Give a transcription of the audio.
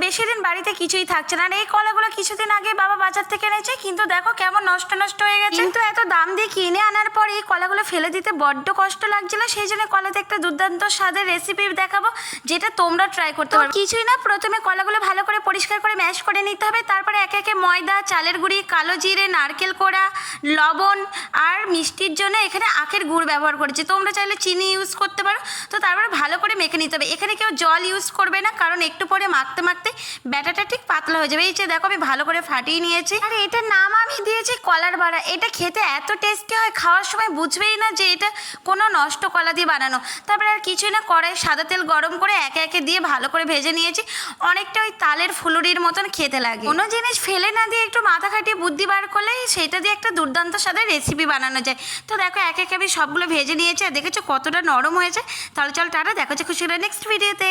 বেশি দিন বাড়িতে কিছুই থাকছে না। আর এই কলাগুলো কিছুদিন আগে বাবা বাজার থেকে এনেছে, কিন্তু দেখো কেমন নষ্ট নষ্ট হয়ে গেছে। কিন্তু এত দাম দিয়ে কিনে আনার পর এই কলাগুলো ফেলে দিতে বড্ড কষ্ট লাগছিল। সেই জন্য কলাতে একটা দুর্দান্ত স্বাদের রেসিপি দেখাবো, যেটা তোমরা ট্রাই করতে পারো। কিছুই না, প্রথমে কলাগুলো ভালো করে পরিষ্কার করে ম্যাশ করে নিতে হবে। তারপরে একে একে ময়দা, চালের গুঁড়ি, কালো জিরে, নারকেল কোড়া, লবণ আর মিষ্টির জন্য এখানে আখের গুড় ব্যবহার করেছি। তোমরা চাইলে চিনি ইউজ করতে পারো। তো তারপরে ভালো করে মেখে নিতে হবে। এখানে কেউ জল ইউজ করবে না, কারণ একটু পরে মাখতে মাখতে ব্যাটারটা ঠিক পাতলা হয়ে যাবে। এই যে দেখো আমি ভালো করে ফাটিয়ে নিয়েছি। আর এটার নাম আমি দিয়েছি কলার বড়া। এটা খেতে এত টেস্টি হয়, খাওয়ার সময় বুঝবেই না যে এটা কোনো নষ্ট কলা দিয়ে বানানো। তারপরে আর কিছুই না, কড়াই সাদা তেল গরম করে একে একে দিয়ে ভালো করে ভেজে নিয়েছি। অনেকটা ওই তালের ফুলুরির মতন খেতে লাগে। কোনো জিনিস ফেলে না দিয়ে একটু মাথা খাটিয়ে বুদ্ধি বার করলে সেটা দিয়ে একটা দুর্দান্ত স্বাদের রেসিপি বানানো যায়। তো দেখো একে একে আমি সবগুলো ভেজে নিয়েছি, আর দেখেছো কতটা নরম হয়েছে। তাহলে চল টাটা, দেখা হচ্ছে খুশি নেক্সট ভিডিওতে।